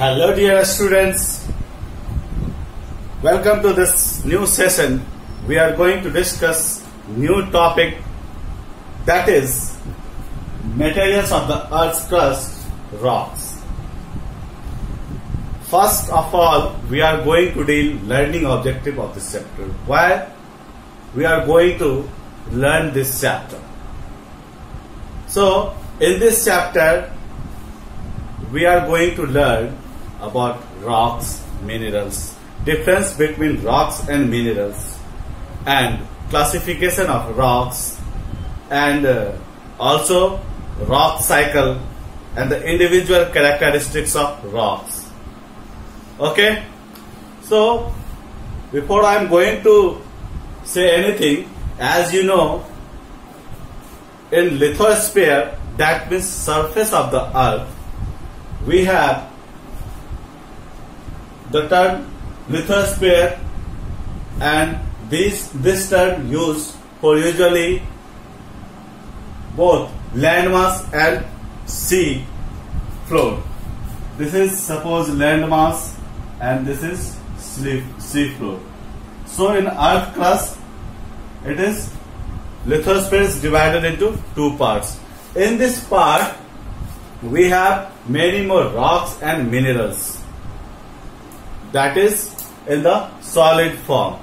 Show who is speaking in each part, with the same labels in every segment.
Speaker 1: Hello dear students, welcome to this new session. We are going to discuss new topic, that is materials of the earth's crust, rocks. First of all, we are going to deal learning objective of this chapter. Why we are going to learn this chapter? So in this chapter we are going to learn about rocks, minerals, difference between rocks and minerals, and classification of rocks, and also rock cycle and the individual characteristics of rocks. Okay, so before I am going to say anything, as you know, in lithosphere, that means surface of the earth, we have the term lithosphere, and this term used for usually both landmass and sea floor. This is suppose landmass and this is sea floor. So in earth crust, it is lithosphere is divided into two parts. In this part we have many more rocks and minerals, that is in the solid form.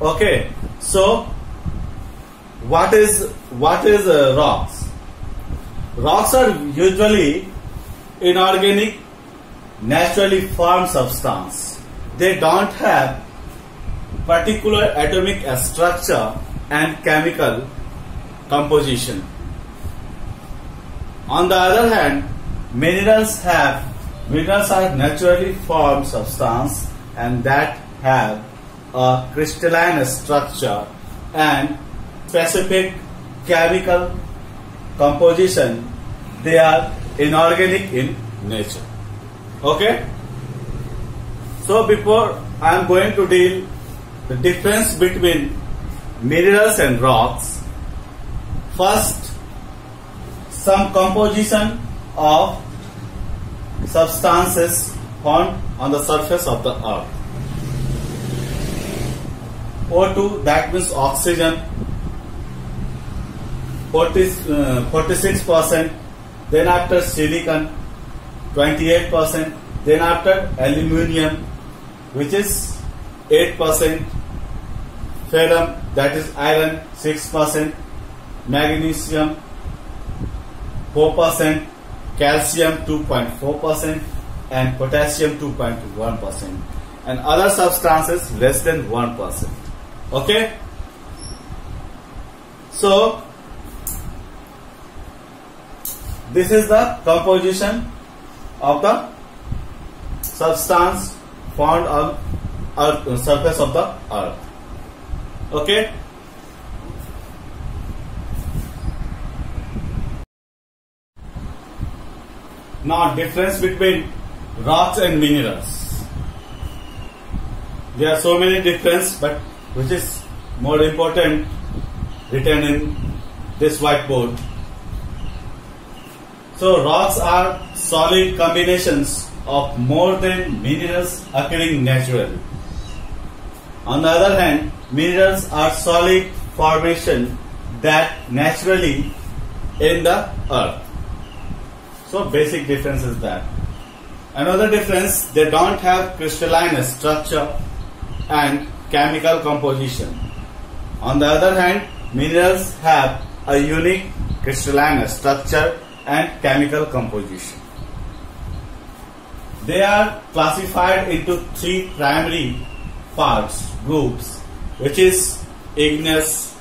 Speaker 1: Okay, so what is rocks? Rocks are usually inorganic, naturally formed substance. They don't have particular atomic structure and chemical composition. On the other hand, minerals are naturally formed substance and that have a crystalline structure and specific chemical composition. They are inorganic in nature. Okay? So before I am going to deal the difference between minerals and rocks, first some composition of substances found on the surface of the earth. O2, that means oxygen, 46%, then after silicon 28%, then after aluminium, which is 8%, ferrum, that is iron, 6%, magnesium 4%, calcium 2.4%, and potassium 2.1%, and other substances less than 1%. Okay, so this is the composition of the substance found on the surface of the earth. Okay, now difference between rocks and minerals. There are so many differences, but which is more important written in this whiteboard. So rocks are solid combinations of more than minerals occurring naturally. On the other hand, minerals are solid formation that naturally in the earth. So basic difference is that. Another difference, they don't have crystalline structure and chemical composition. On the other hand, minerals have a unique crystalline structure and chemical composition. They are classified into three primary groups, which is igneous,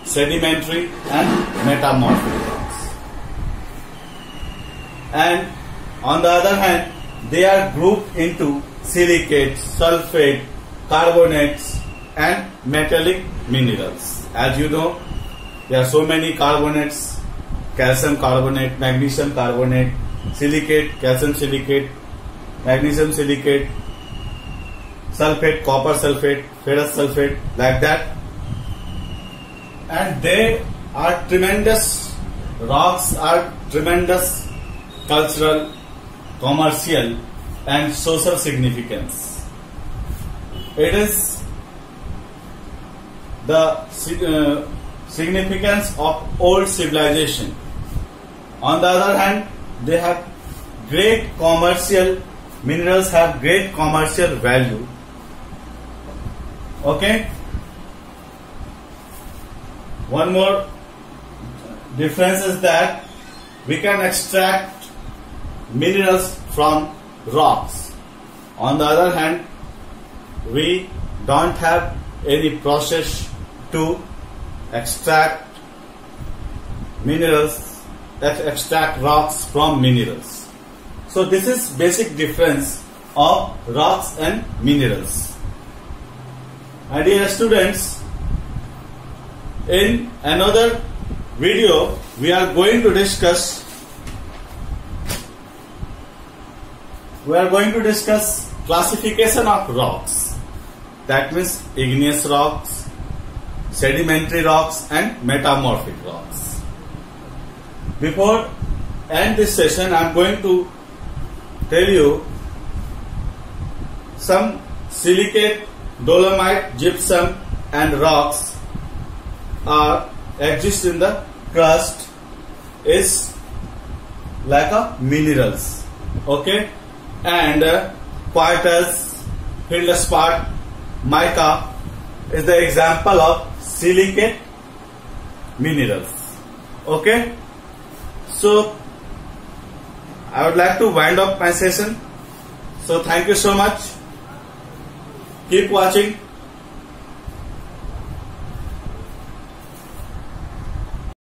Speaker 1: sedimentary, and metamorphic. And on the other hand, they are grouped into silicates, sulfate, carbonates, and metallic minerals. As you know, there are so many carbonates: calcium carbonate, magnesium carbonate, silicate, calcium silicate, magnesium silicate, sulfate, copper sulfate, ferrous sulfate, like that. And they are tremendous, rocks are tremendous cultural commercial and social significance. It is the significance of old civilization. On the other hand, they have great commercial, minerals have great commercial value. Okay. One more difference is that we can extract minerals from rocks. On the other hand, we don't have any process to extract minerals, extract rocks from minerals. So this is basic difference of rocks and minerals. My dear students, in another video we are going to discuss classification of rocks. That means igneous rocks, sedimentary rocks and metamorphic rocks. Before end this session, I am going to tell you some silicate, dolomite, gypsum and rocks exist in the crust is like a minerals. Okay, and quartz, feldspar, mica is the example of silicate minerals. Okay, so I would like to wind up my session. So thank you so much. Keep watching